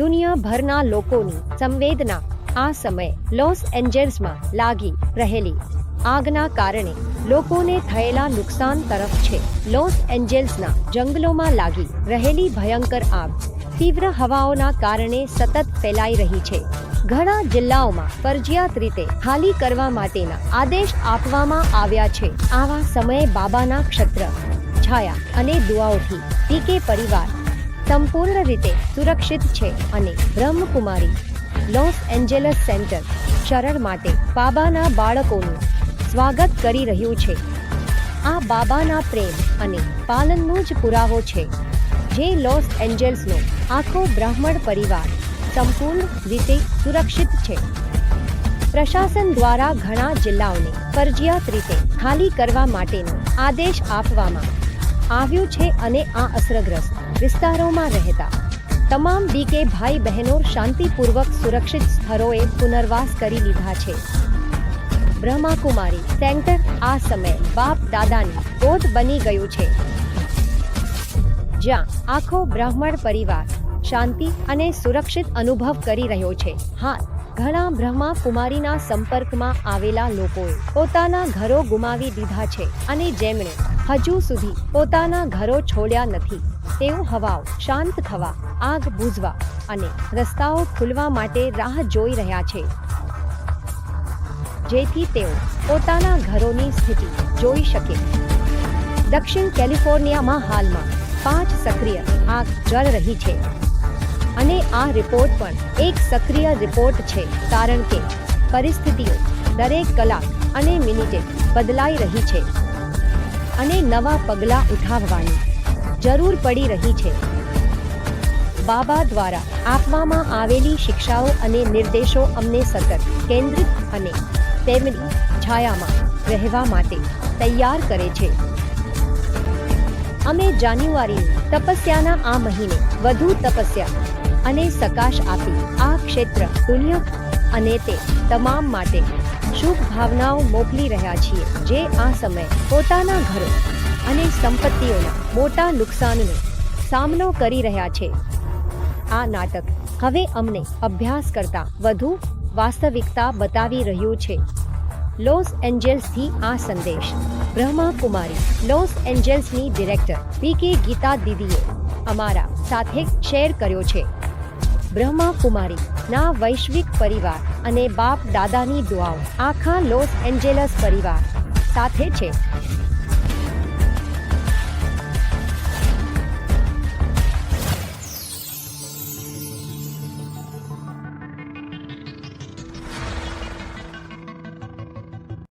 દુનિયાભરના લોકોની સંવેદના આ સમયે લોસ એન્જલ્સમાં લાગી રહેલી આગના કારણે લોકોને થયેલા નુકસાન તરફ છે. લોસ એન્જલ્સના જંગલોમાં લાગી રહેલી ભયંકર આગ તીવ્ર હવાઓના કારણે સતત ફેલાઈ રહી છે. ઘણા જિલ્લાઓમાં ફરજિયાત રીતે ખાલી કરવા માટેના આદેશ આપવામાં આવ્યા છે. આવા સમયે બાબાના ક્ષત્ર છાયા અને દુઆઓથી પીકે પરિવાર સંપૂર્ણ રીતે સુરક્ષિત છે અને બ્રહ્મકુમારી લોસ એન્જલસ સેન્ટર શરણ માટે બાબાના બાળકોનું સ્વાગત કરી રહ્યું છે. આ બાબાના પ્રેમ અને પાલનનો જ પુરાવો છે, જે લોસ એન્જલ્સનો આખો બ્રાહ્મણ પરિવાર સંપૂર્ણ રીતે સુરક્ષિત છે. પ્રશાસન દ્વારા ઘણા જિલ્લાઓને ફરજિયાત રીતે ખાલી કરવા માટેનો આદેશ આપવામાં આવ્યો છે અને આ અસરગ્રસ્ત વિસ્તારોમાં રહેતા તમામ બીકે ભાઈ બહેનો શાંતિપૂર્વક સુરક્ષિત સ્થળોએ પુનર્વાસ કરી લીધા છે. બ્રહ્માકુમારી સેન્ટર આ સમયે બાપ દાદાની ગોદ બની ગયું છે, જ્યાં આખો બ્રાહ્મણ પરિવાર શાંતિ અને સુરક્ષિત અનુભવ કરી રહ્યો છે. હા, ઘણા બ્રહ્માકુમારીના સંપર્કમાં આવેલા લોકોએ પોતાના ઘરો ગુમાવી દીધા છે અને જેમણે હજુ સુધી પોતાના ઘરો છોડ્યા નથી, તેઓ હવાઓ શાંત થવા, આગ બુઝવા અને રસ્તાઓ ખુલવા માટે રાહ જોઈ રહ્યા છે, જેથી તેઓ પોતાના ઘરોની સ્થિતિ જોઈ શકે. દક્ષિણ કેલિફોર્નિયામાં હાલમાં 5 સક્રિય આગ જળ રહી છે અને આ રિપોર્ટ પણ એક સક્રિય રિપોર્ટ છે, કારણ કે પરિસ્થિતિઓ દરેક કલાક અને મિનિટે બદલાઈ રહી છે અને નવા પગલાં ઉઠાવવાની જરૂર પડી રહી છે. બાબા દ્વારા આપવામાં આવેલી શિક્ષાઓ અને નિર્દેશો અમને સતત કેન્દ્રિત અને તેમની છાયામાં રહેવા માટે તૈયાર કરે છે. અમે જાન્યુઆરીની તપસ્યાના આ મહિને વધુ તપસ્યા અને સકાશ આપી આ ક્ષેત્ર દુનિયા અને તે તમામ માટે શુભ ભાવનાઓ મોકલી રહ્યા છીએ, જે આ સમયે પોતાના ઘરો અને સંપત્તિઓના મોટા નુકસાનનો સામનો કરી રહ્યા છે. આ નાટક હવે અમને અભ્યાસ કરતા વધુ વાસ્તવિકતા બતાવી રહ્યું છે. લોસ એન્જલ્સથી આ સંદેશ બ્રહ્માકુમારી લોસ એન્જલ્સની ડિરેક્ટર પીકે ગીતા દીદીએ અમારા સાથે શેર કર્યો છે. બ્રહ્માકુમારી ના વૈશ્વિક પરિવાર અને બાપ દાદાની દુઆઓ આખા લોસ એન્જલસ પરિવાર સાથે છે.